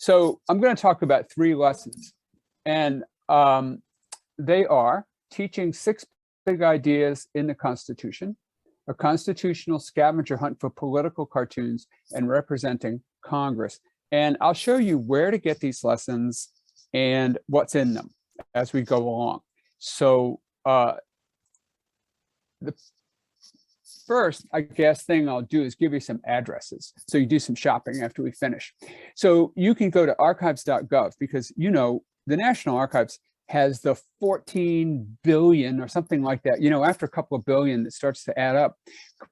So I'm going to talk about 3 lessons, and they are teaching 6 big ideas in the Constitution, a constitutional scavenger hunt for political cartoons, and representing Congress. And I'll show you where to get these lessons and what's in them as we go along. So the first, I guess, thing I'll do is give you some addresses so you do some shopping after we finish. So you can go to archives.gov because, you know, the National Archives has the 14 billion or something like that. You know, after a couple of billion, it starts to add up.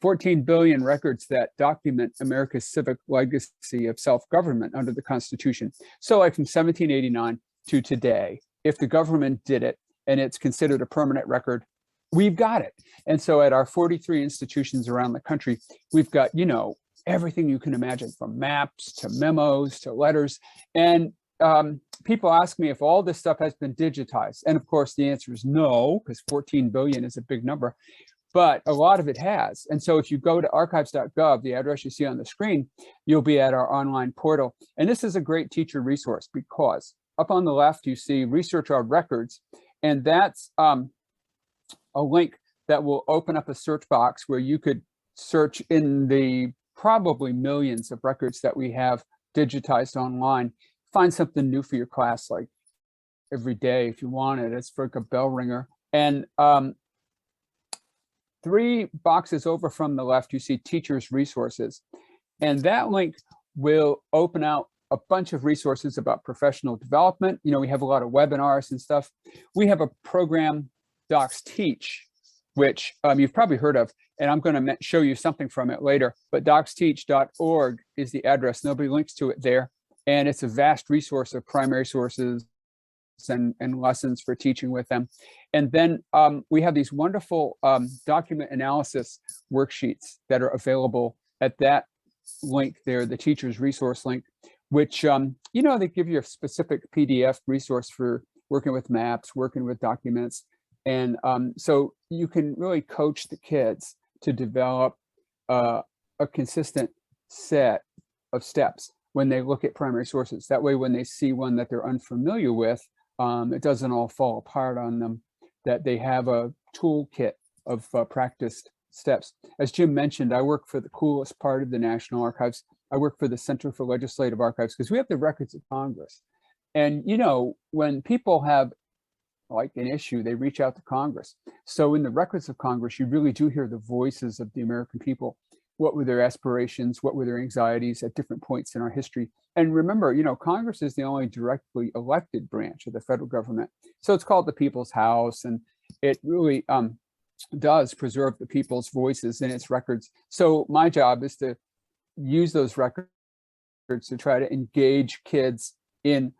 14 billion records that document America's civic legacy of self-government under the Constitution. So like from 1789 to today, if the government did it and it's considered a permanent record, we've got it. And so at our 43 institutions around the country, we've got, you know, everything you can imagine, from maps to memos to letters. And people ask me if all this stuff has been digitized. And of course, the answer is no, because 14 billion is a big number, but a lot of it has. And so if you go to archives.gov, the address you see on the screen, you'll be at our online portal. And this is a great teacher resource because up on the left, you see research our records. And that's a link that will open up a search box where you could search in the probably millions of records that we have digitized online. Find something new for your class, like every day if you want it. It's like a bell ringer. And 3 boxes over from the left, you see teachers resources. And that link will open out a bunch of resources about professional development. You know, we have a lot of webinars and stuff. We have a program, Docs Teach, which you've probably heard of, and I'm going to show you something from it later. But docsteach.org is the address. Nobody links to it there. And it's a vast resource of primary sources and lessons for teaching with them. And then we have these wonderful document analysis worksheets that are available at that link there, the teacher's resource link, which, you know, they give you a specific PDF resource for working with maps, working with documents. And so you can really coach the kids to develop a consistent set of steps when they look at primary sources. That way, when they see one that they're unfamiliar with, it doesn't all fall apart on them, that they have a toolkit of practiced steps. As Jim mentioned, I work for the coolest part of the National Archives. I work for the Center for Legislative Archives because we have the records of Congress. And, you know, when people have like an issue, they reach out to Congress. So in the records of Congress, you really do hear the voices of the American people. What were their aspirations? What were their anxieties at different points in our history? And remember, you know, Congress is the only directly elected branch of the federal government. So it's called the People's House, and it really does preserve the people's voices in its records. So my job is to use those records to try to engage kids in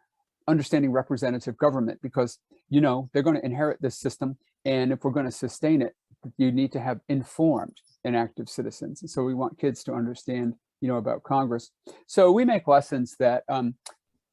understanding representative government, because, you know, they're going to inherit this system. And if we're going to sustain it, you need to have informed and active citizens. And so we want kids to understand, you know, about Congress. So we make lessons that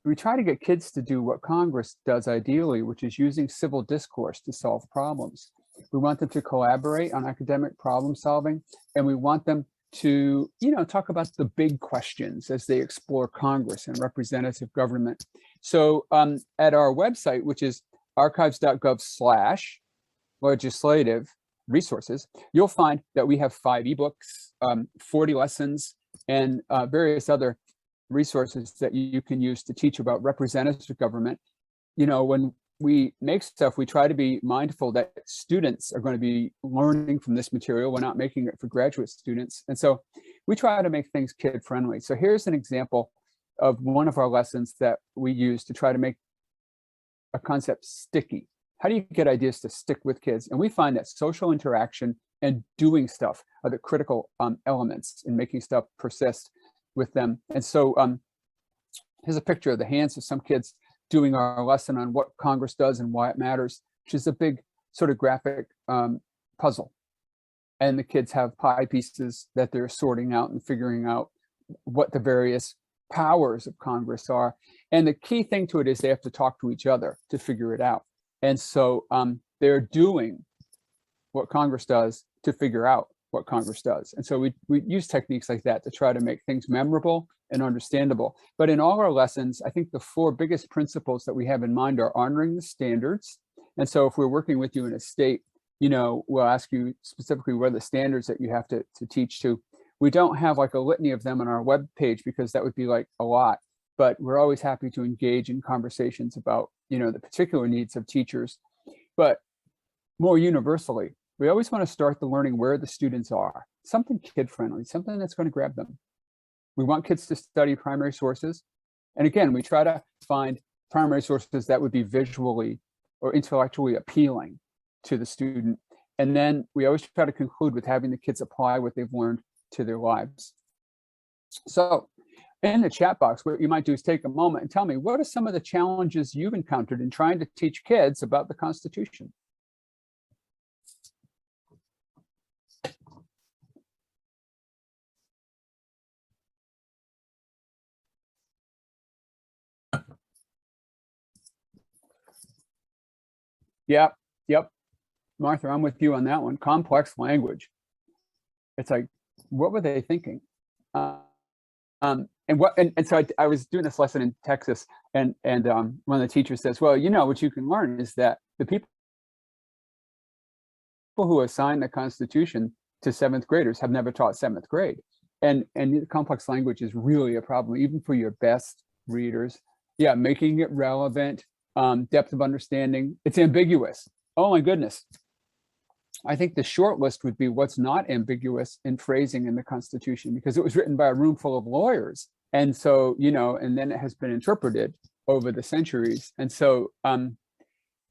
we try to get kids to do what Congress does ideally, which is using civil discourse to solve problems. We want them to collaborate on academic problem solving, and we want them to, you know, talk about the big questions as they explore Congress and representative government. So at our website, which is archives.gov/legislative resources, you'll find that we have 5 ebooks, 40 lessons, and various other resources that you can use to teach about representative government. You know, when we make stuff, we try to be mindful that students are going to be learning from this material. We're not making it for graduate students. And so we try to make things kid friendly. So here's an example of one of our lessons that we use to try to make a concept sticky. How do you get ideas to stick with kids? And we find that social interaction and doing stuff are the critical elements in making stuff persist with them. And so here's a picture of the hands of some kids doing our lesson on what Congress does and why it matters, which is a big sort of graphic puzzle. And the kids have pie pieces that they're sorting out and figuring out what the various powers of Congress are. And the key thing to it is they have to talk to each other to figure it out. And so they're doing what Congress does to figure out what Congress does. And so we use techniques like that to try to make things memorable and understandable. But in all our lessons, I think the four biggest principles that we have in mind are honoring the standards. And so if we're working with you in a state, we'll ask you specifically what are the standards that you have to teach to. We don't have like a litany of them on our web page because that would be like a lot, but we're always happy to engage in conversations about, the particular needs of teachers. But more universally, we always want to start the learning where the students are, something kid-friendly, something that's going to grab them. We want kids to study primary sources. And again, we try to find primary sources that would be visually or intellectually appealing to the student. And then we always try to conclude with having the kids apply what they've learned to their lives. So in the chat box, what you might do is take a moment and tell me, what are some of the challenges you've encountered in trying to teach kids about the Constitution? Yep. Martha, I'm with you on that one. Complex language. It's like, what were they thinking? And so I was doing this lesson in Texas, and one of the teachers says, well, what you can learn is that the people who assign the Constitution to seventh graders have never taught seventh grade. And complex language is really a problem, even for your best readers. Yeah, making it relevant, depth of understanding. It's ambiguous. Oh my goodness. I think the short list would be what's not ambiguous in phrasing in the Constitution, because it was written by a room full of lawyers. And so, and then it has been interpreted over the centuries. And so,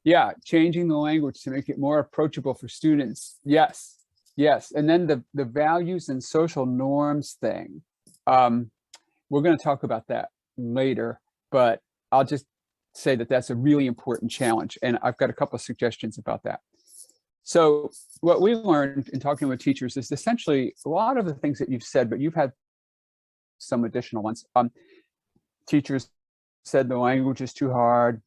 yeah, changing the language to make it more approachable for students. Yes. And then the values and social norms thing. We're going to talk about that later, but I'll just say that that's a really important challenge. And I've got a couple of suggestions about that. So what we learned in talking with teachers is essentially a lot of the things that you've said, but you've had some additional ones. Teachers said the language is too hard,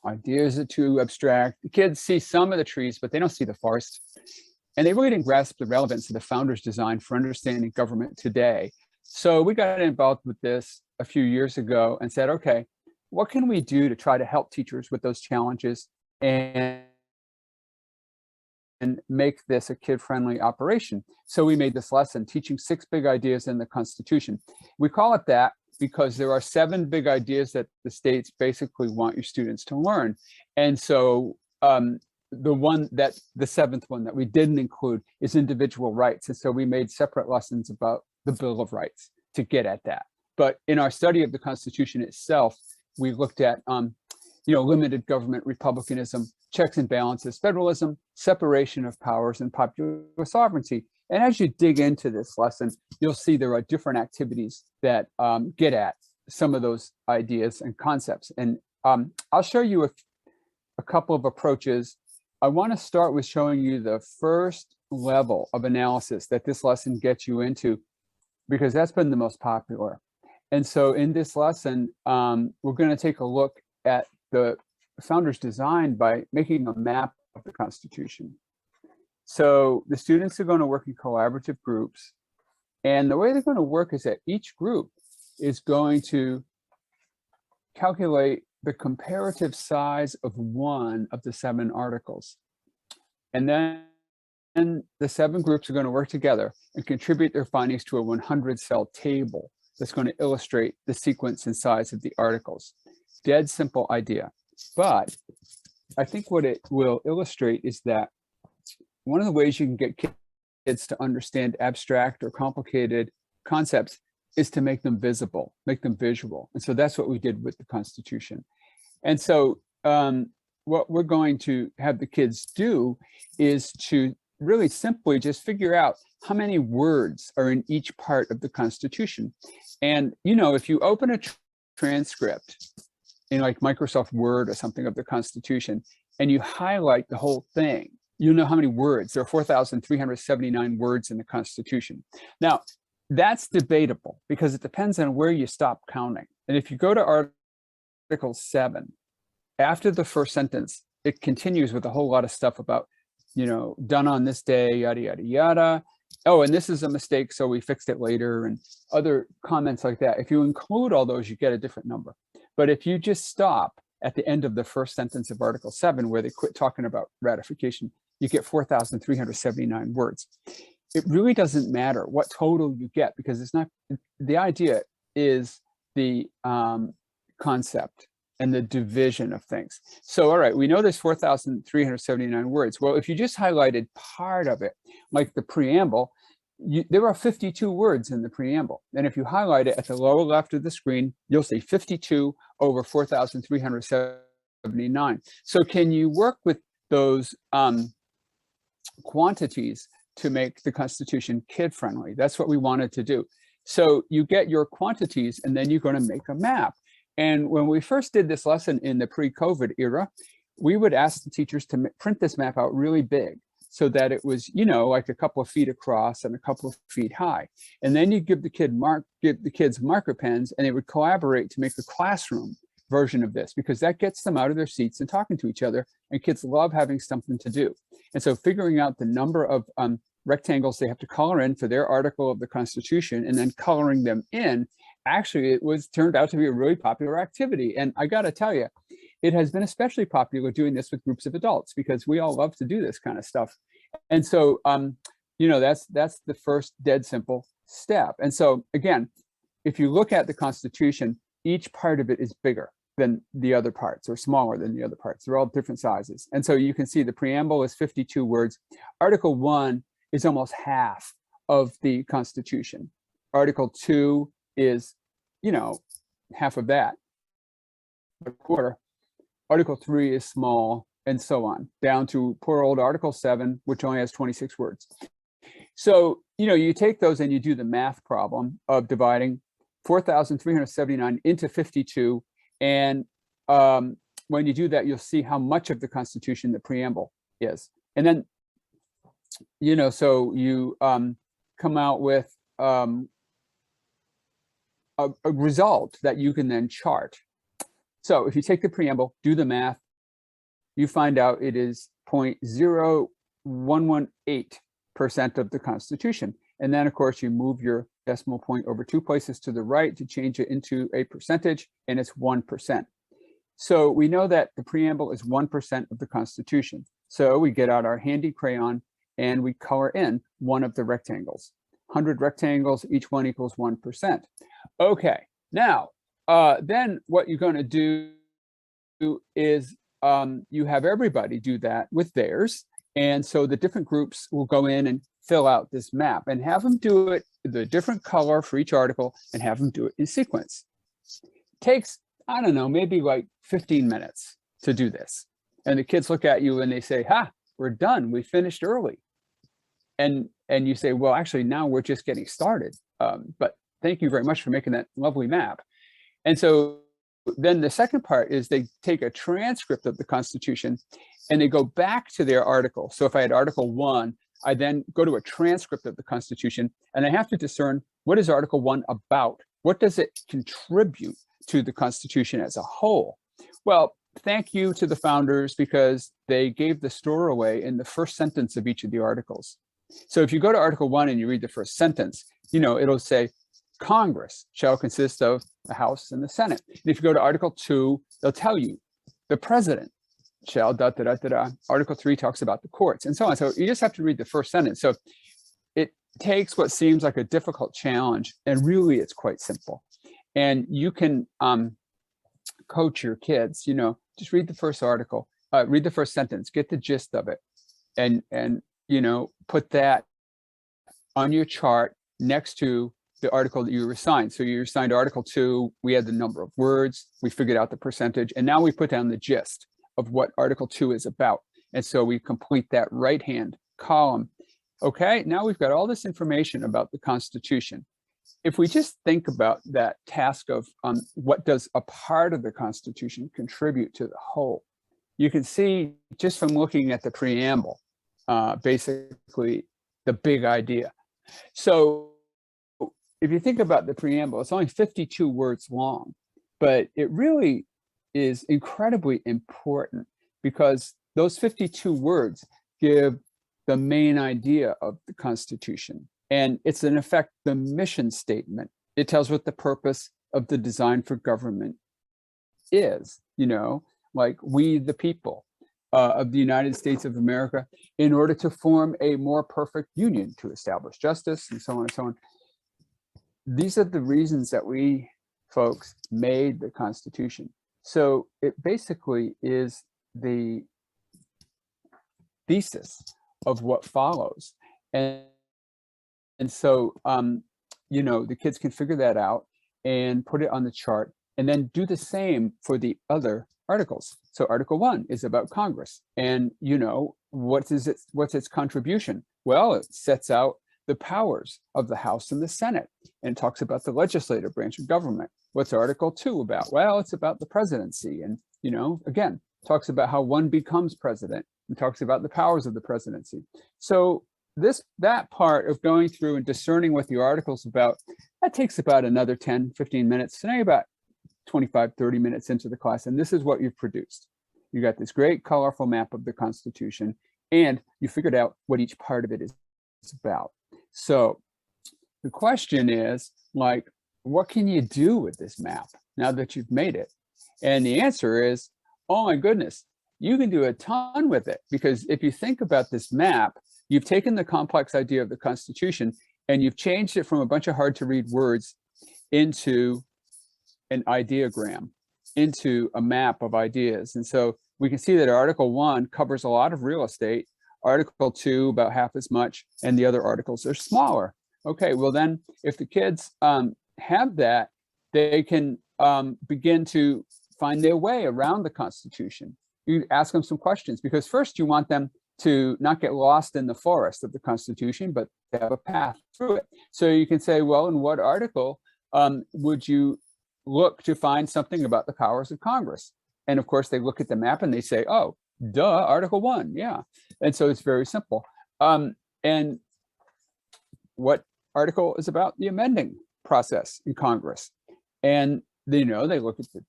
ideas are too abstract. The kids see some of the trees, but they don't see the forest. And they really didn't grasp the relevance of the founder's design for understanding government today. So we got involved with this a few years ago and said, okay, what can we do to try to help teachers with those challenges and make this a kid-friendly operation? So we made this lesson, teaching 6 big ideas in the Constitution. We call it that because there are 7 big ideas that the states basically want your students to learn. And so the 7th one that we didn't include is individual rights. And so we made separate lessons about the Bill of Rights to get at that. But in our study of the Constitution itself, we looked at limited government, republicanism, checks and balances, federalism, separation of powers, and popular sovereignty. And as you dig into this lesson, you'll see there are different activities that get at some of those ideas and concepts. And I'll show you a couple of approaches. I want to start with showing you the first level of analysis that this lesson gets you into, because that's been the most popular. And so in this lesson, we're going to take a look at the founder's design by making a map of the Constitution. So the students are going to work in collaborative groups. And the way they're going to work is that each group is going to calculate the comparative size of one of the 7 articles. And then the 7 groups are going to work together and contribute their findings to a 100-cell table that's going to illustrate the sequence and size of the articles. Dead simple idea. But I think what it will illustrate is that one of the ways you can get kids to understand abstract or complicated concepts is to make them visible, make them visual. And so that's what we did with the Constitution. And so what we're going to have the kids do is to really simply just figure out how many words are in each part of the Constitution. And, if you open a transcript in like Microsoft Word or something of the Constitution, and you highlight the whole thing, you know how many words. There are 4,379 words in the Constitution. Now, that's debatable because it depends on where you stop counting. And if you go to Article 7, after the first sentence, it continues with a whole lot of stuff about, done on this day, yada, yada, yada. oh, and this is a mistake, so we fixed it later, and other comments like that. If you include all those, you get a different number. But if you just stop at the end of the first sentence of Article 7, where they quit talking about ratification, you get 4,379 words. It really doesn't matter what total you get, because it's not, the idea is the concept and the division of things. So, all right, we know there's 4,379 words. Well, if you just highlighted part of it, like the preamble, there are 52 words in the preamble. And if you highlight it at the lower left of the screen, you'll see 52 over 4,379. So can you work with those quantities to make the Constitution kid-friendly? That's what we wanted to do. So you get your quantities, and then you're going to make a map. And when we first did this lesson in the pre-COVID era, we would ask the teachers to print this map out really big, so that it was, you know, like a couple of feet across and a couple of feet high. And then you give the kids marker pens, and they would collaborate to make a classroom version of this, because that gets them out of their seats and talking to each other, and kids love having something to do. And so figuring out the number of rectangles they have to color in for their article of the Constitution, and then coloring them in, actually it turned out to be a really popular activity. And I got to tell you, it has been especially popular doing this with groups of adults, because we all love to do this kind of stuff. And so, you know, that's the first dead simple step. And so again, if you look at the Constitution, each part of it is bigger than the other parts, or smaller than the other parts. They're all different sizes. And so you can see the preamble is 52 words. Article 1 is almost half of the Constitution. Article 2 is, you know, half of that, a quarter. Article 3 is small, and so on, down to poor old Article 7, which only has 26 words. So, you know, you take those and you do the math problem of dividing 4,379 into 52. And when you do that, you'll see how much of the Constitution the preamble is. And then, you know, so you come out with a result that you can then chart. So if you take the preamble, do the math, you find out it is 0.0118% of the Constitution. And then, of course, you move your decimal point over 2 places to the right to change it into a percentage, and it's 1%. So we know that the preamble is 1% of the Constitution. So we get out our handy crayon and we color in one of the rectangles. 100 rectangles, each one equals 1%. Okay, now, then what you're going to do is you have everybody do that with theirs. And so the different groups will go in and fill out this map, and have them do it the different color for each article, and have them do it in sequence. Takes, I don't know, maybe like 15 minutes to do this. And the kids look at you and they say, ha, we're done. We finished early. And you say, well, actually, now we're just getting started. But thank you very much for making that lovely map. And so then the second part is they take a transcript of the Constitution and they go back to their article. So if I had Article 1, I then go to a transcript of the Constitution, and I have to discern, what is Article 1 about? What does it contribute to the Constitution as a whole? Well, thank you to the founders, because they gave the store away in the first sentence of each of the articles. So if you go to Article 1 and you read the first sentence, you know, it'll say, Congress shall consist of the House and the Senate. And if you go to Article 2, they'll tell you, the president shall da da da da da. Article 3 talks about the courts, and so on. So you just have to read the first sentence. So it takes what seems like a difficult challenge, and really it's quite simple. And you can coach your kids, you know, just read the first article, read the first sentence, get the gist of it, and you know, put that on your chart next to the article that you were assigned. So you're assigned Article 2, we had the number of words, we figured out the percentage, and now we put down the gist of what Article 2 is about. And so we complete that right-hand column. Okay, now we've got all this information about the Constitution. If we just think about that task of what does a part of the Constitution contribute to the whole, you can see just from looking at the preamble, basically the big idea. So if you think about the preamble, it's only 52 words long, but it really is incredibly important, because those 52 words give the main idea of the Constitution. And it's in effect the mission statement. It tells what the purpose of the design for government is, like we the people of the United States of America, in order to form a more perfect union, to establish justice, and so on and so on. These are the reasons that we folks made the Constitution. So it basically is the thesis of what follows. And so, the kids can figure that out and put it on the chart, and then do the same for the other articles. So Article 1 is about Congress, and what's its contribution? Well, it sets out the powers of the House and the Senate, and talks about the legislative branch of government. What's Article 2 about? Well, it's about the presidency, and again, talks about how one becomes president, and talks about the powers of the presidency. So that part of going through and discerning what the article's about, that takes about another 10, 15 minutes. So now you're about 25, 30 minutes into the class, and this is what you've produced. You got this great colorful map of the Constitution, and you figured out what each part of it is about. So the question is, like, what can you do with this map now that you've made it? And the answer is, oh my goodness, you can do a ton with it, because if you think about this map, you've taken the complex idea of the Constitution and you've changed it from a bunch of hard to read words into an ideogram, into a map of ideas. And so we can see that Article 1 covers a lot of real estate, Article 2 about half as much, and the other articles are smaller. Okay, well then, if the kids have that, they can begin to find their way around the Constitution. You ask them some questions, because first you want them to not get lost in the forest of the Constitution, but to have a path through it. So you can say, well, in what article would you look to find something about the powers of Congress? And of course, they look at the map and they say, oh, duh, Article 1, yeah. And so it's very simple. And what article is about the amending process in Congress? And they look at the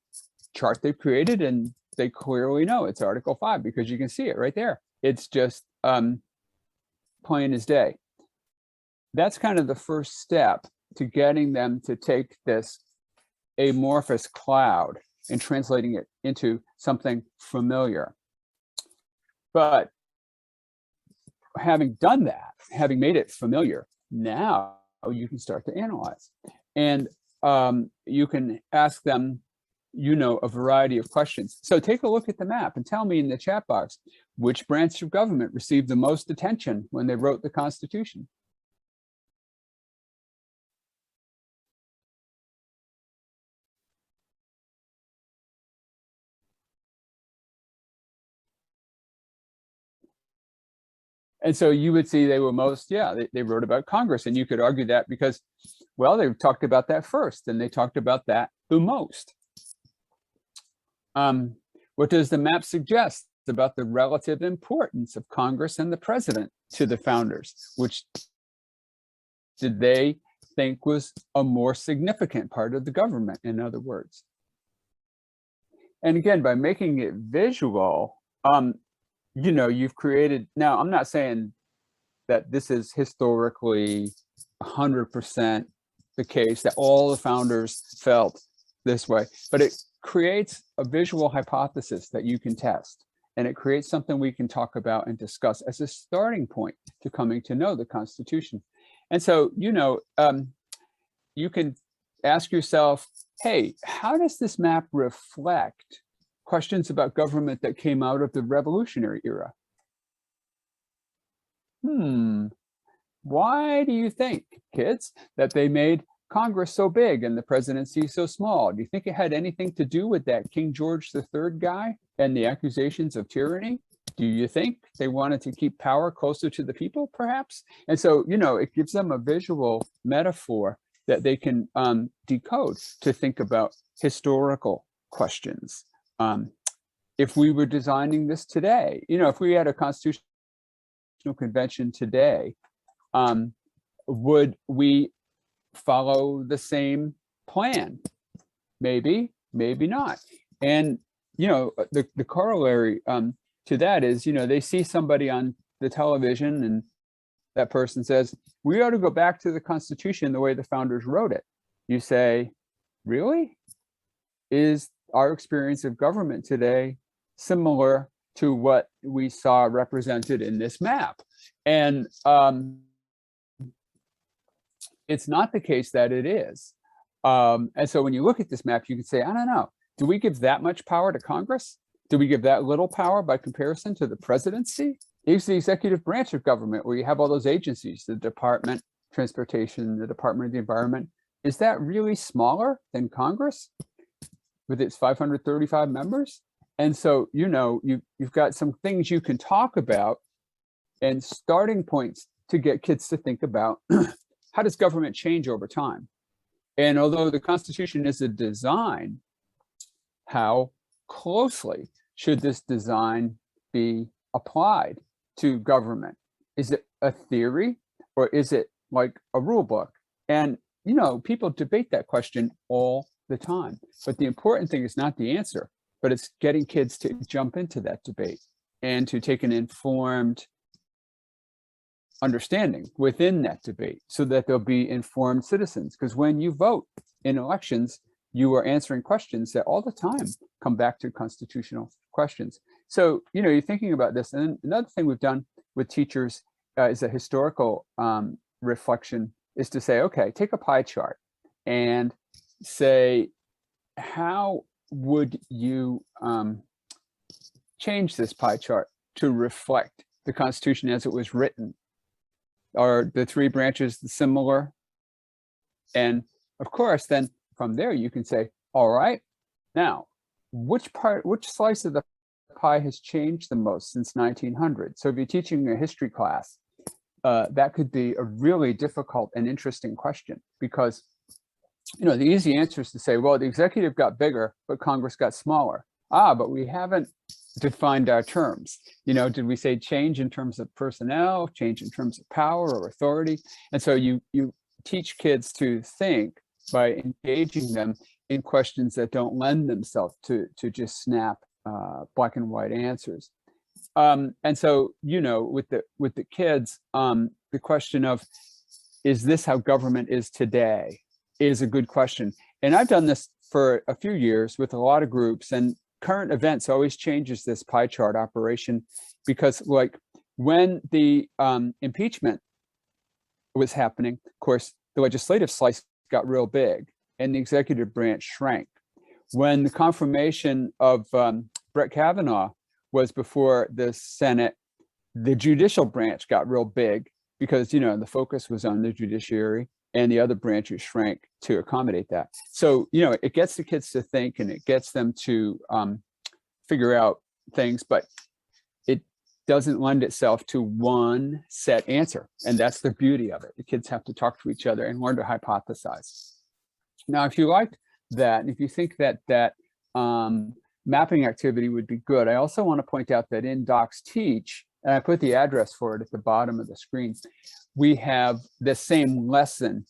chart they've created and they clearly know it's Article 5, because you can see it right there. It's just plain as day. That's kind of the first step to getting them to take this amorphous cloud and translating it into something familiar. But having done that, having made it familiar, now you can start to analyze. And you can ask them, a variety of questions. So take a look at the map and tell me in the chat box, which branch of government received the most attention when they wrote the Constitution? And so you would see they were most, they wrote about Congress. And you could argue that because, well, they talked about that first, and they talked about that the most. What does the map suggest about the relative importance of Congress and the president to the founders? Which did they think was a more significant part of the government, in other words? And again, by making it visual, you've created, now I'm not saying that this is historically 100% the case, that all the founders felt this way, but it creates a visual hypothesis that you can test, and it creates something we can talk about and discuss as a starting point to coming to know the Constitution. And so, you can ask yourself, hey, how does this map reflect questions about government that came out of the Revolutionary era? Why do you think, kids, that they made Congress so big and the presidency so small? Do you think it had anything to do with that King George III guy and the accusations of tyranny? Do you think they wanted to keep power closer to the people, perhaps? And so, it gives them a visual metaphor that they can decode to think about historical questions. If we were designing this today, if we had a constitutional convention today, would we follow the same plan? Maybe, maybe not. And the corollary to that is, they see somebody on the television and that person says, we ought to go back to the Constitution the way the founders wrote it. You say, really? Is our experience of government today similar to what we saw represented in this map? And it's not the case that it is. And so when you look at this map, you can say, I don't know, do we give that much power to Congress? Do we give that little power by comparison to the presidency? It's the executive branch of government where you have all those agencies, the Department of Transportation, the Department of the Environment. Is that really smaller than Congress with its 535 members? And so, you know, you've got some things you can talk about and starting points to get kids to think about how does government change over time? And although the Constitution is a design, how closely should this design be applied to government? Is it a theory or is it like a rule book? And, you know, people debate that question all the time. But the important thing is not the answer, but it's getting kids to jump into that debate and to take an informed understanding within that debate so that they'll be informed citizens. Because when you vote in elections, you are answering questions that all the time come back to constitutional questions. So, you know, you're thinking about this. And another thing we've done with teachers is a historical reflection is to say, okay, take a pie chart and say, how would you change this pie chart to reflect the Constitution as it was written? Are the three branches similar? And of course, then from there, you can say, all right, now, which slice of the pie has changed the most since 1900? So if you're teaching a history class, that could be a really difficult and interesting question because, you know, the easy answer is to say, well, the executive got bigger, but Congress got smaller. But we haven't defined our terms. You know, did we say change in terms of personnel, change in terms of power or authority? And so you teach kids to think by engaging them in questions that don't lend themselves to just snap black and white answers. And so, you know, with the kids, the question of, is this how government is today, is a good question. And I've done this for a few years with a lot of groups, and current events always changes this pie chart operation because, like, when the impeachment was happening, of course, the legislative slice got real big and the executive branch shrank. When the confirmation of Brett Kavanaugh was before the Senate, the judicial branch got real big because, you know, the focus was on the judiciary and the other branches shrank to accommodate that. So, you know, it gets the kids to think and it gets them to figure out things, but it doesn't lend itself to one set answer. And that's the beauty of it. The kids have to talk to each other and learn to hypothesize. Now, if you like that, and if you think that mapping activity would be good, I also want to point out that in Docs Teach, and I put the address for it at the bottom of the screen, we have the same lesson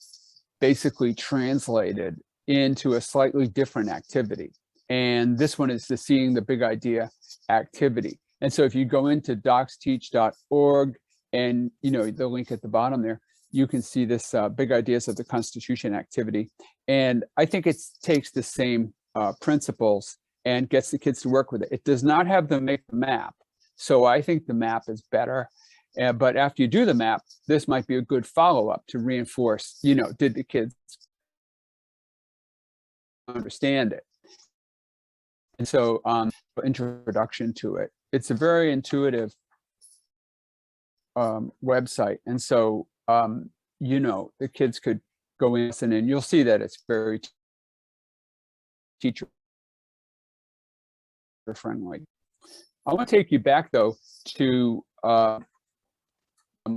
basically translated into a slightly different activity. And this one is the Seeing the Big Idea activity. And so if you go into docsteach.org and, you know, the link at the bottom there, you can see this Big Ideas of the Constitution activity. And I think it takes the same principles and gets the kids to work with it. It does not have them make the map. So I think the map is better. But after you do the map, this might be a good follow-up to reinforce, you know, did the kids understand it? And so introduction to it. It's a very intuitive website. And so, you know, the kids could go in and you'll see that it's very teacher friendly. I want to take you back, though, to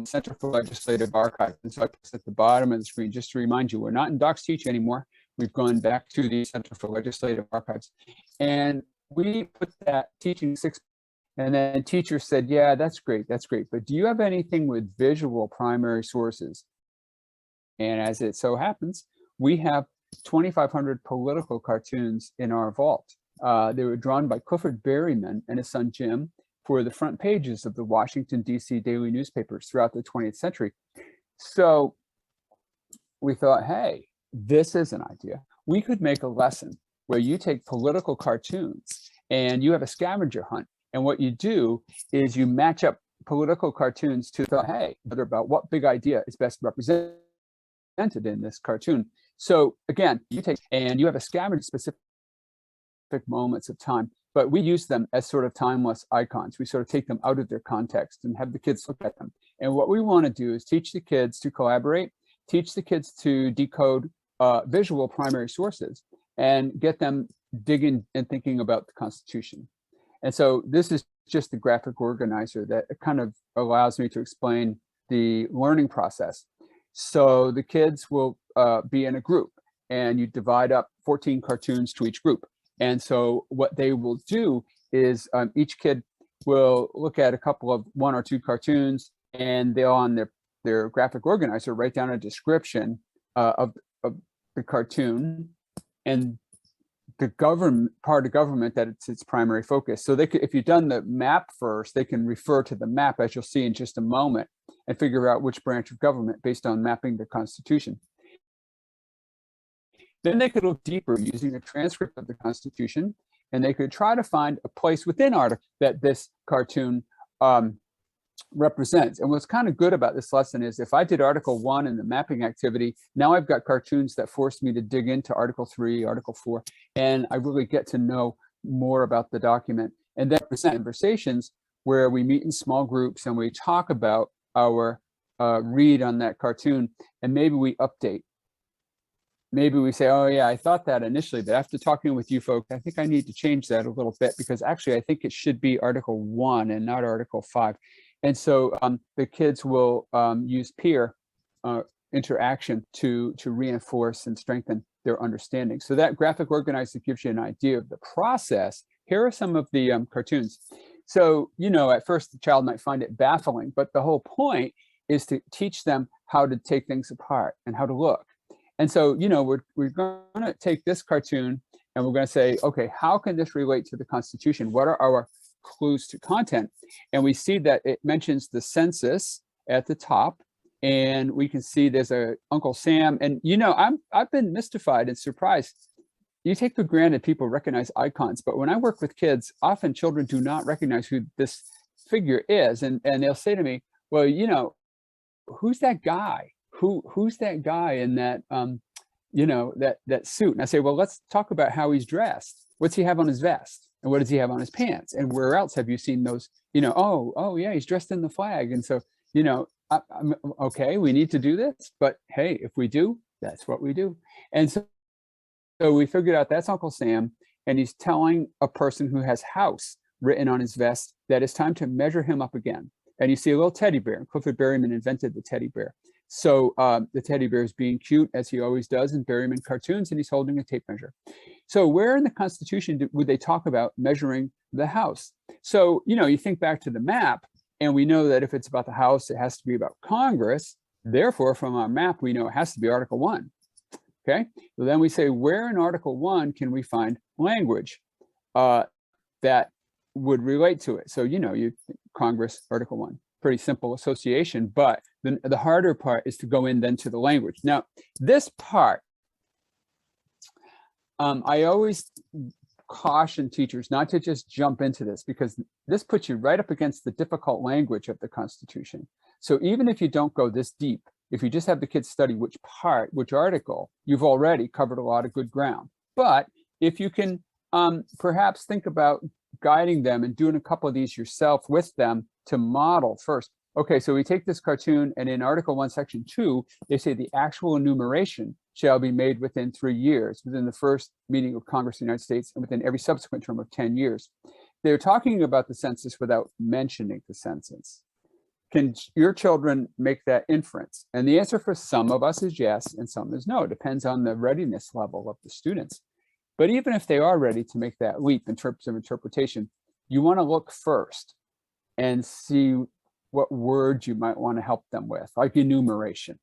Center for Legislative Archives. And so I put at the bottom of the screen, just to remind you, we're not in Docs Teach anymore. We've gone back to the Center for Legislative Archives. And we put that teaching 6, and then teachers said, yeah, that's great, but do you have anything with visual primary sources? And as it so happens, we have 2,500 political cartoons in our vault. They were drawn by Clifford Berryman and his son Jim for the front pages of the Washington, D.C. daily newspapers throughout the 20th century. So we thought, hey, this is an idea. We could make a lesson where you take political cartoons and you have a scavenger hunt. And what you do is you match up political cartoons to the, hey, about what big idea is best represented in this cartoon. So again, you take and you have a scavenger specific moments of time, but we use them as sort of timeless icons. We sort of take them out of their context and have the kids look at them. And what we want to do is teach the kids to collaborate, teach the kids to decode visual primary sources, and get them digging and thinking about the Constitution. And so this is just the graphic organizer that kind of allows me to explain the learning process. So the kids will be in a group, and you divide up 14 cartoons to each group. And so what they will do is each kid will look at a couple of 1 or 2 cartoons, and they'll on their graphic organizer write down a description of the cartoon and the part of government that it's its primary focus. So they could, if you've done the map first, they can refer to the map, as you'll see in just a moment, and figure out which branch of government based on mapping the Constitution. Then they could look deeper using a transcript of the Constitution, and they could try to find a place within article that this cartoon represents. And what's kind of good about this lesson is if I did Article 1 in the mapping activity, now I've got cartoons that force me to dig into Article 3, Article 4, and I really get to know more about the document. And then present conversations where we meet in small groups and we talk about our read on that cartoon, and maybe we update. Maybe we say, oh yeah, I thought that initially, but after talking with you folks, I think I need to change that a little bit, because actually I think it should be Article 1 and not Article 5. And so the kids will use peer interaction to reinforce and strengthen their understanding. So that graphic organizer gives you an idea of the process. Here are some of the cartoons. So, you know, at first the child might find it baffling, but the whole point is to teach them how to take things apart and how to look. And so, you know, we're going to take this cartoon and we're going to say, okay, how can this relate to the Constitution? What are our clues to content? And we see that it mentions the census at the top, and we can see there's a Uncle Sam. And, you know, I've been mystified and surprised. You take for granted people recognize icons, but when I work with kids, often children do not recognize who this figure is. And they'll say to me, well, you know, who's that guy? Who's that guy in that, you know, that suit? And I say, well, let's talk about how he's dressed. What's he have on his vest? And what does he have on his pants? And where else have you seen those? You know, oh yeah, he's dressed in the flag. And so, you know, I'm okay, we need to do this, but hey, if we do, that's what we do. And so we figured out that's Uncle Sam, and he's telling a person who has house written on his vest that it's time to measure him up again. And you see a little teddy bear. Clifford Berryman invented the teddy bear. So the teddy bear is being cute, as he always does in Berryman cartoons, and he's holding a tape measure. So where in the Constitution would they talk about measuring the house? So, you know, you think back to the map, and we know that if it's about the house, it has to be about Congress. Therefore, from our map, we know it has to be Article 1. Okay, so then we say, where in Article 1 can we find language that would relate to it? So, you know, Congress, Article 1. Pretty simple association, but the harder part is to go in then to the language. Now, this part, I always caution teachers not to just jump into this, because this puts you right up against the difficult language of the Constitution. So even if you don't go this deep, if you just have the kids study which part, which article, you've already covered a lot of good ground. But if you can perhaps think about guiding them and doing a couple of these yourself with them to model first. Okay, so we take this cartoon, and in Article 1, Section 2, they say the actual enumeration shall be made within 3 years, within the first meeting of Congress of the United States, and within every subsequent term of 10 years. They're talking about the census without mentioning the census. Can your children make that inference? And the answer for some of us is yes, and some is no. It depends on the readiness level of the students. But even if they are ready to make that leap in terms of interpretation, you want to look first and see what words you might want to help them with, like enumeration,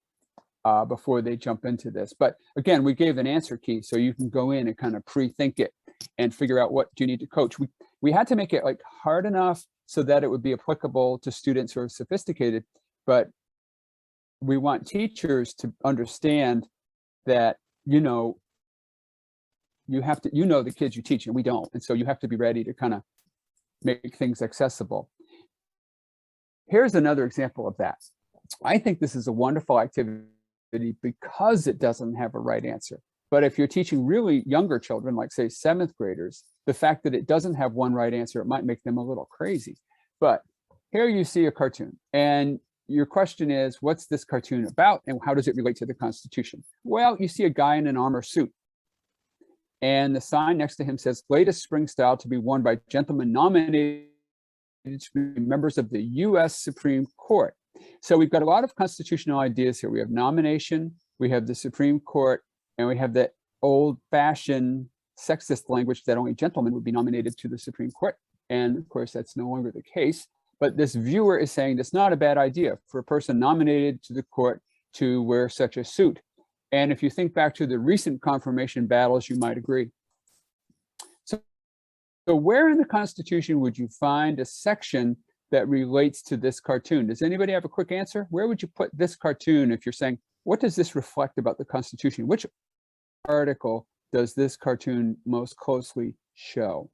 before they jump into this. But again, we gave an answer key, so you can go in and kind of pre-think it and figure out what you need to coach. We had to make it like hard enough so that it would be applicable to students who are sophisticated. But we want teachers to understand that, you have to, the kids you teach, and we don't. And so you have to be ready to kind of make things accessible. Here's another example of that. I think this is a wonderful activity because it doesn't have a right answer. But if you're teaching really younger children, like say 7th graders, the fact that it doesn't have one right answer, it might make them a little crazy. But here you see a cartoon, and your question is, what's this cartoon about and how does it relate to the Constitution? Well, you see a guy in an armor suit, and the sign next to him says, latest spring style to be worn by gentlemen nominated to be members of the US Supreme Court. So we've got a lot of constitutional ideas here. We have nomination, we have the Supreme Court, and we have that old-fashioned sexist language that only gentlemen would be nominated to the Supreme Court. And of course, that's no longer the case. But this viewer is saying it's not a bad idea for a person nominated to the court to wear such a suit. And if you think back to the recent confirmation battles, you might agree. So where in the Constitution would you find a section that relates to this cartoon? Does anybody have a quick answer? Where would you put this cartoon if you're saying, what does this reflect about the Constitution? Which article does this cartoon most closely show?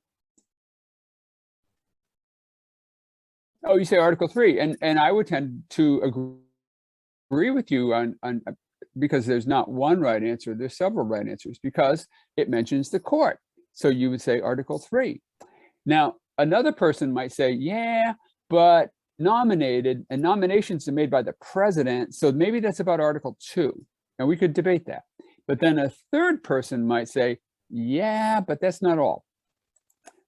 Oh, you say Article 3, and I would tend to agree with you on because there's not one right answer, there's several right answers because it mentions the court. So you would say Article 3. Now, another person might say, yeah, but nominated, and nominations are made by the president, so maybe that's about Article 2, and we could debate that. But then a third person might say, yeah, but that's not all.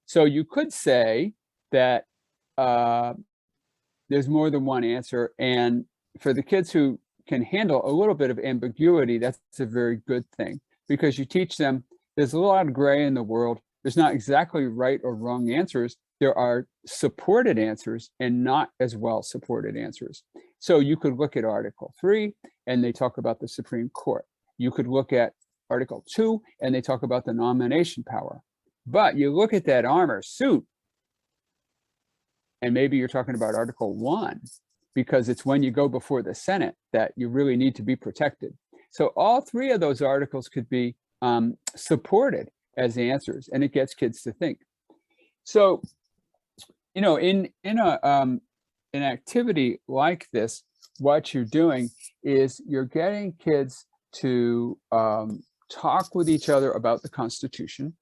So you could say that there's more than one answer, and for the kids who can handle a little bit of ambiguity, that's a very good thing, because you teach them there's a lot of gray in the world. There's not exactly right or wrong answers. There are supported answers and not as well supported answers. So you could look at Article 3 and they talk about the Supreme Court. You could look at Article 2 and they talk about the nomination power. But you look at that armor suit and maybe you're talking about Article 1, because it's when you go before the Senate that you really need to be protected. So all three of those articles could be supported as answers, and it gets kids to think. So, in an activity like this, what you're doing is you're getting kids to talk with each other about the Constitution.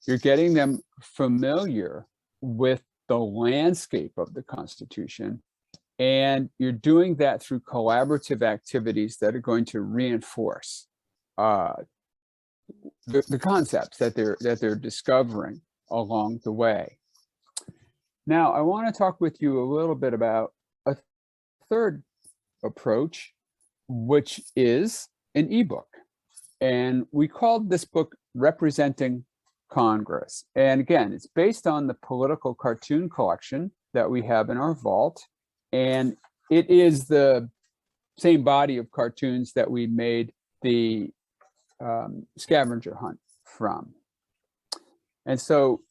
You're getting them familiar with the landscape of the Constitution. And you're doing that through collaborative activities that are going to reinforce the concepts that they're discovering along the way. Now, I want to talk with you a little bit about a third approach, which is an ebook. And we called this book Representing Congress. And again, it's based on the political cartoon collection that we have in our vault. And it is the same body of cartoons that we made the scavenger hunt from. And so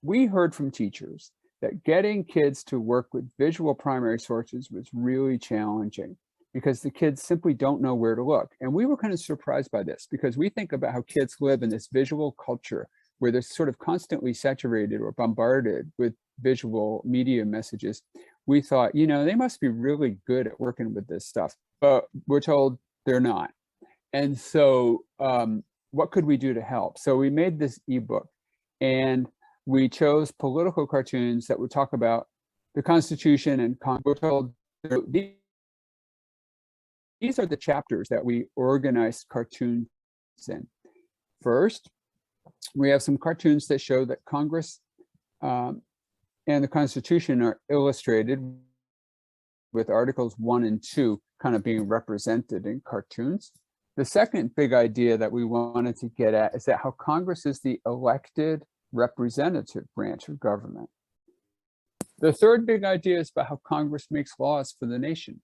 we heard from teachers that getting kids to work with visual primary sources was really challenging because the kids simply don't know where to look. And we were kind of surprised by this because we think about how kids live in this visual culture where they're sort of constantly saturated or bombarded with visual media messages. We thought, they must be really good at working with this stuff, but we're told they're not. And so what could we do to help? So we made this ebook and we chose political cartoons that would talk about the Constitution, and we're told these are the chapters that we organized cartoons in. First, we have some cartoons that show that Congress and the Constitution are illustrated with Articles 1 and 2 kind of being represented in cartoons. The second big idea that we wanted to get at is that how Congress is the elected representative branch of government. The third big idea is about how Congress makes laws for the nation.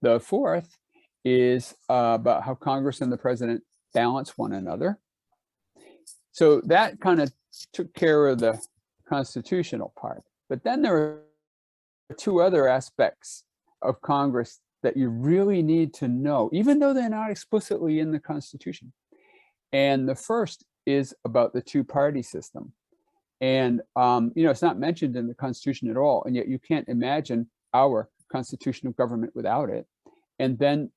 The fourth is about how Congress and the president balance one another. So that kind of took care of the constitutional part. But then there are two other aspects of Congress that you really need to know, even though they're not explicitly in the Constitution. And the first is about the two-party system. And, it's not mentioned in the Constitution at all, and yet you can't imagine our constitutional government without it. And then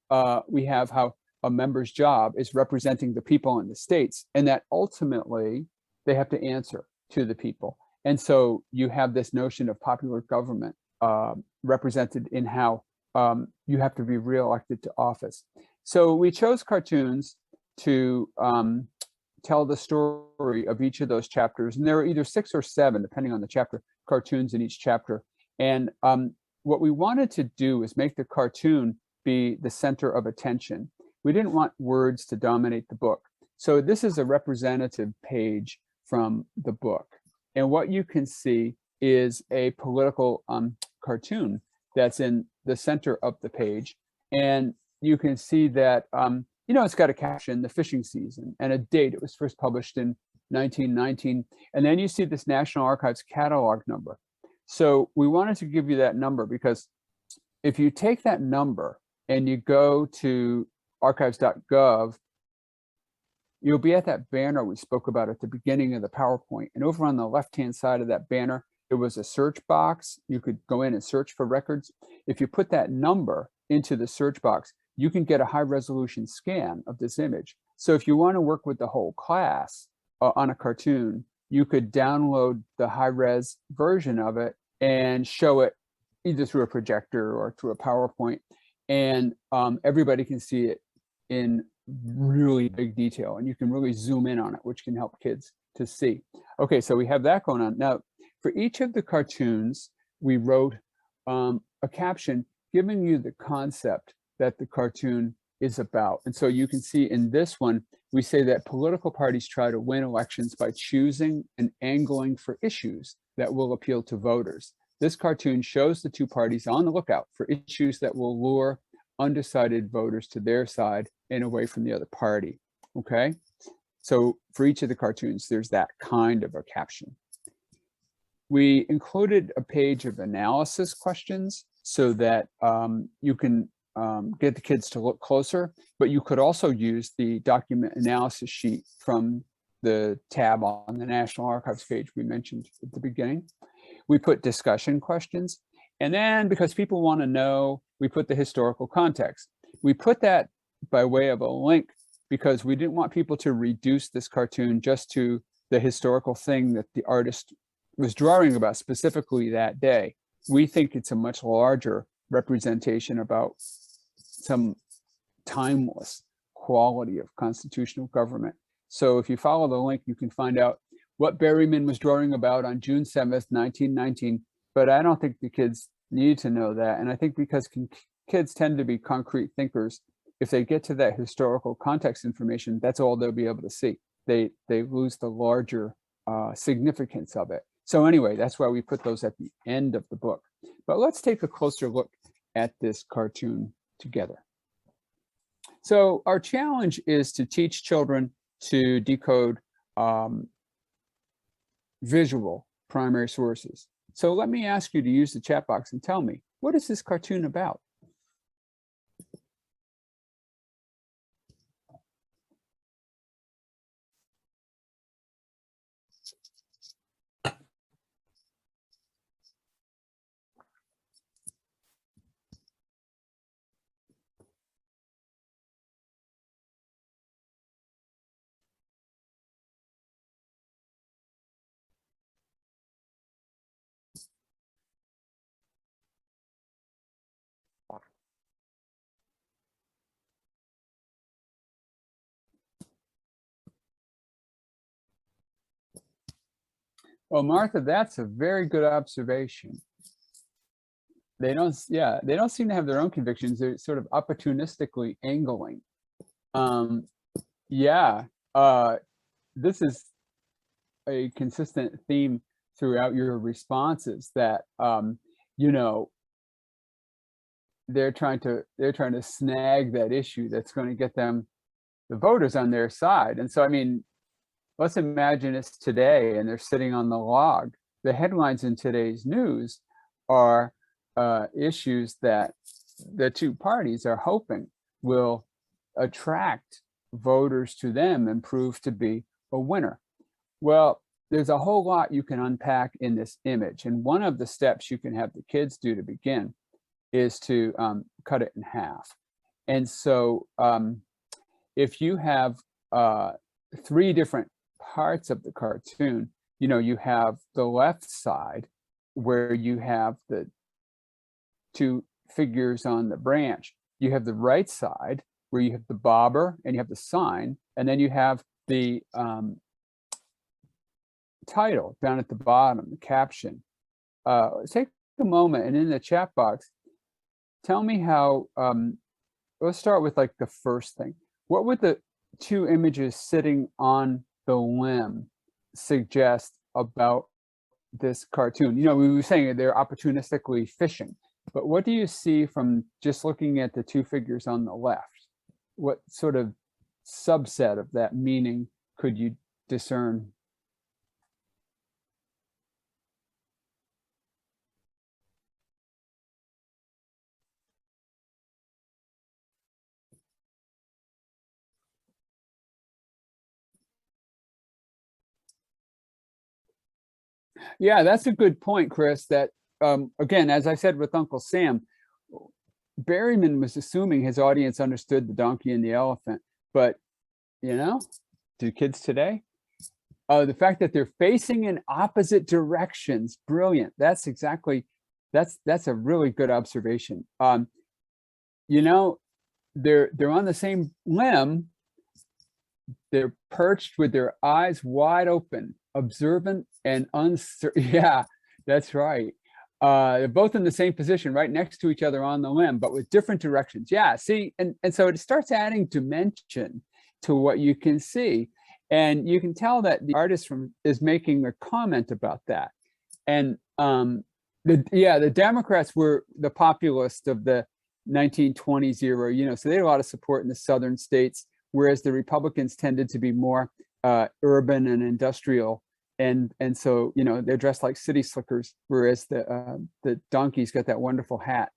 we have how a member's job is representing the people in the states, and that ultimately they have to answer to the people. And so you have this notion of popular government represented in how you have to be reelected to office. So we chose cartoons to tell the story of each of those chapters. And there are either 6 or 7, depending on the chapter, cartoons in each chapter. And what we wanted to do is make the cartoon be the center of attention. We didn't want words to dominate the book. So this is a representative page from the book. And what you can see is a political cartoon that's in the center of the page. And you can see that, it's got a caption, the fishing season, and a date. It was first published in 1919. And then you see this National Archives catalog number. So we wanted to give you that number because if you take that number and you go to archives.gov, you'll be at that banner we spoke about at the beginning of the PowerPoint. And over on the left-hand side of that banner, there was a search box. You could go in and search for records. If you put that number into the search box, you can get a high-resolution scan of this image. So if you want to work with the whole class on a cartoon, you could download the high-res version of it and show it either through a projector or through a PowerPoint. And everybody can see it in really big detail, and you can really zoom in on it, which can help kids to see. Okay, so we have that going on. Now, for each of the cartoons, we wrote a caption giving you the concept that the cartoon is about. And so you can see in this one, we say that political parties try to win elections by choosing and angling for issues that will appeal to voters. This cartoon shows the two parties on the lookout for issues that will lure undecided voters to their side and away from the other party. Okay, so for each of the cartoons, there's that kind of a caption. We included a page of analysis questions so that you can get the kids to look closer, but you could also use the document analysis sheet from the tab on the National Archives page we mentioned at the beginning. We put discussion questions, and then because people want to know, we put the historical context. We put that by way of a link because we didn't want people to reduce this cartoon just to the historical thing that the artist was drawing about specifically that day. We think it's a much larger representation about some timeless quality of constitutional government. So if you follow the link, you can find out what Berryman was drawing about on June 7th, 1919. But I don't think the kids need to know that. And I think because kids tend to be concrete thinkers, if they get to that historical context information, that's all they'll be able to see. They lose the larger significance of it. So anyway, that's why we put those at the end of the book. But let's take a closer look at this cartoon together. So our challenge is to teach children to decode visual primary sources. So let me ask you to use the chat box and tell me, what is this cartoon about? Well, Martha, that's a very good observation. They don't seem to have their own convictions. They're sort of opportunistically angling. This is a consistent theme throughout your responses that they're trying to snag that issue that's going to get them the voters on their side. And so, I mean, let's imagine it's today and they're sitting on the log the headlines in today's news are issues that the two parties are hoping will attract voters to them and prove to be a winner. Well, there's a whole lot you can unpack in this image. And one of the steps you can have the kids do to begin is to cut it in half. And so if you have 3 different parts of the cartoon, you know, you have the left side where you have the 2 figures on the branch. You have the right side where you have the bobber and you have the sign, and then you have the title down at the bottom, the caption. Take a moment and in the chat box, tell me how, let's start with like the first thing. What would the 2 images sitting on the limb suggest about this cartoon? You know, we were saying they're opportunistically fishing, but what do you see from just looking at the 2 figures on the left? What sort of subset of that meaning could you discern? Yeah, that's a good point, Chris, that again, as I said with Uncle Sam, Berryman was assuming his audience understood the donkey and the elephant, but you know, do kids today? The fact that they're facing in opposite directions, brilliant. That's exactly, that's a really good observation. You know, they're on the same limb. They're perched with their eyes wide open, observant and uncertain. Yeah, that's right. They're both in the same position, right next to each other on the limb, but with different directions. Yeah, see, and so it starts adding dimension to what you can see. And you can tell that the artist is making a comment about that. And the Democrats were the populist of the 1920s era, you know, so they had a lot of support in the southern states, whereas the Republicans tended to be more urban and industrial. And so, you know, they're dressed like city slickers, whereas the donkey's got that wonderful hat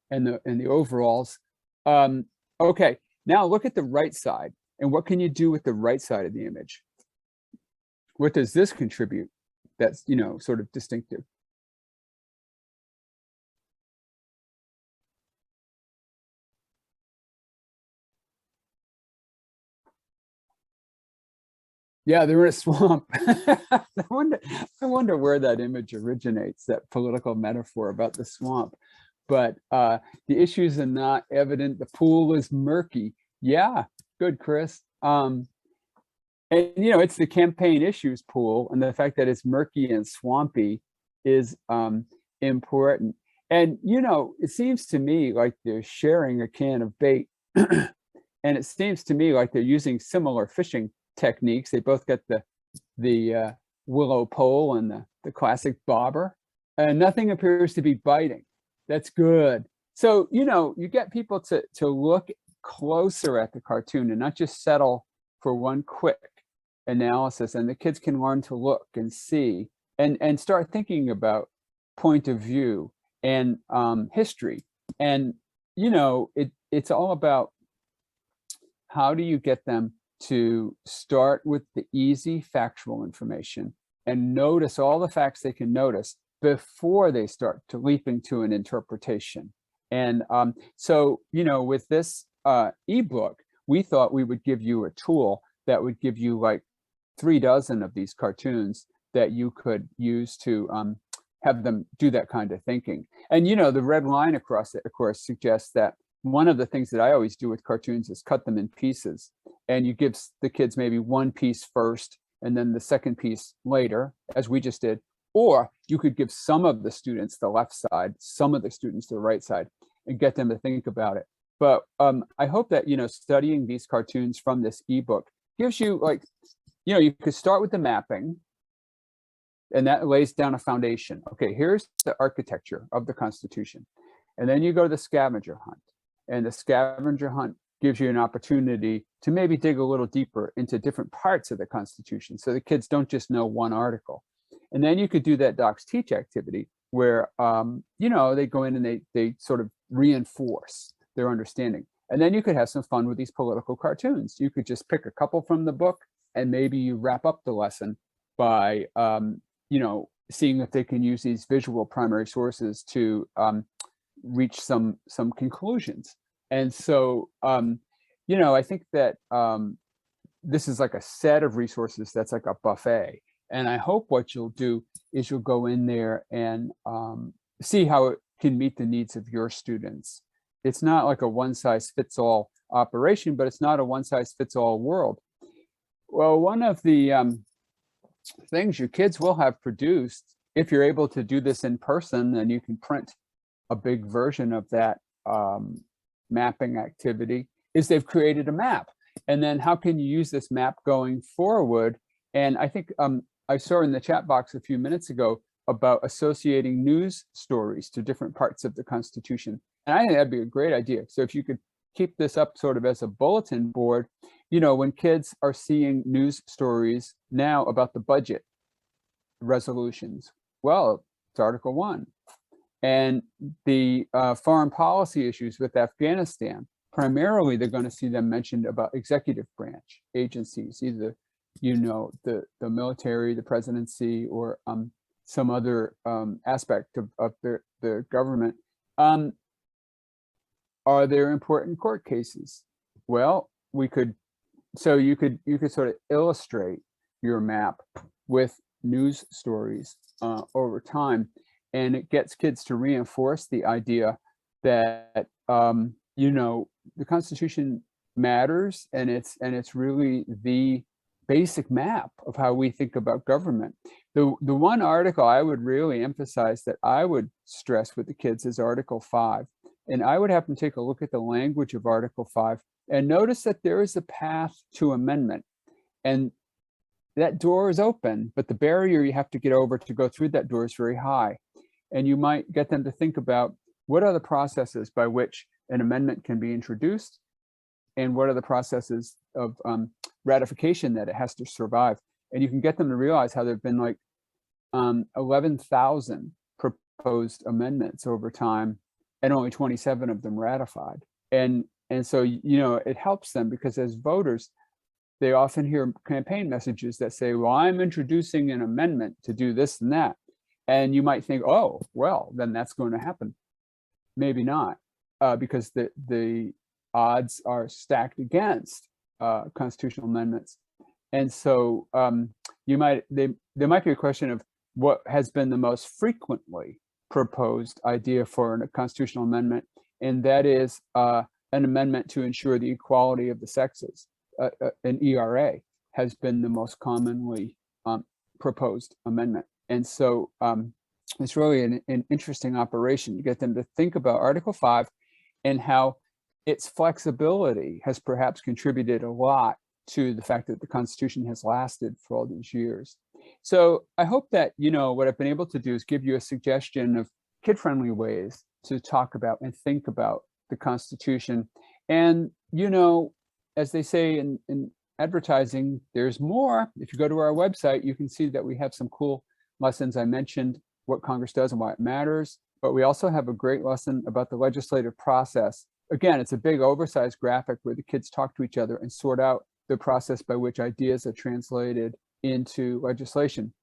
and the overalls. Okay, now look at the right side. And what can you do with the right side of the image? What does this contribute that's, you know, sort of distinctive? Yeah, they're in a swamp. I wonder where that image originates, that political metaphor about the swamp. But the issues are not evident. The pool is murky. Yeah, good, Chris. And you know, it's the campaign issues pool, and the fact that it's murky and swampy is important. And you know, it seems to me like they're sharing a can of bait, and it seems to me like they're using similar fishing techniques. They both got the willow pole and the classic bobber, and nothing appears to be biting. That's good. So you know, you get people to look closer at the cartoon and not just settle for one quick analysis, and the kids can learn to look and see and start thinking about point of view and history. And you know, it's all about how do you get them to start with the easy factual information and notice all the facts they can notice before they start to leaping to an interpretation. And so, you know, with this ebook, we thought we would give you a tool that would give you like 3 dozen of these cartoons that you could use to have them do that kind of thinking. And, you know, the red line across it, of course, suggests that one of the things that I always do with cartoons is cut them in pieces. And you give the kids maybe one piece first and then the second piece later, as we just did. Or you could give some of the students the left side, some of the students the right side, and get them to think about it. But I hope that, you know, studying these cartoons from this ebook gives you, like, you know, you could start with the mapping, and that lays down a foundation. Okay, here's the architecture of the Constitution. And then you go to the scavenger hunt. And the scavenger hunt gives you an opportunity to maybe dig a little deeper into different parts of the Constitution, so the kids don't just know one article. And then you could do that docs teach activity where, you know, they go in and they sort of reinforce their understanding. And then you could have some fun with these political cartoons. You could just pick a couple from the book, and maybe you wrap up the lesson by, you know, seeing if they can use these visual primary sources to reach some conclusions. And so, you know, I think that this is like a set of resources that's like a buffet. And I hope what you'll do is you'll go in there and see how it can meet the needs of your students. It's not like a one-size-fits-all operation, but it's not a one-size-fits-all world. Well, one of the things your kids will have produced, if you're able to do this in person, and you can print a big version of that mapping activity, is they've created a map. And then how can you use this map going forward? And I think I saw in the chat box a few minutes ago about associating news stories to different parts of the Constitution. And I think that'd be a great idea. So if you could keep this up sort of as a bulletin board, you know, when kids are seeing news stories now about the budget resolutions, well, it's Article 1. And the foreign policy issues with Afghanistan, primarily they're going to see them mentioned about executive branch agencies, either, you know, the military, the presidency, or some other aspect of the government. Are there important court cases? Well, so you could sort of illustrate your map with news stories over time, and it gets kids to reinforce the idea that you know, the Constitution matters, and it's really the basic map of how we think about government. The one article I would really emphasize, that I would stress with the kids, is Article 5. And I would have them take a look at the language of Article 5 and notice that there is a path to amendment. And that door is open, but the barrier you have to get over to go through that door is very high. And you might get them to think about, what are the processes by which an amendment can be introduced, and what are the processes of ratification that it has to survive. And you can get them to realize how there've been like 11,000 proposed amendments over time, and only 27 of them ratified. And so, you know, it helps them, because as voters, they often hear campaign messages that say, well, I'm introducing an amendment to do this and that. And you might think, oh, well, then that's going to happen. Maybe not, because the odds are stacked against constitutional amendments. And so there might be a question of what has been the most frequently proposed idea for a constitutional amendment, and that is an amendment to ensure the equality of the sexes. An ERA has been the most commonly proposed amendment. And so it's really an interesting operation to get them to think about Article 5 and how its flexibility has perhaps contributed a lot to the fact that the Constitution has lasted for all these years. So I hope that, you know, what I've been able to do is give you a suggestion of kid-friendly ways to talk about and think about the Constitution. And, you know, as they say in advertising, there's more. If you go to our website, you can see that we have some cool lessons. I mentioned what Congress does and why it matters, but we also have a great lesson about the legislative process. Again, it's a big oversized graphic where the kids talk to each other and sort out the process by which ideas are translated into legislation.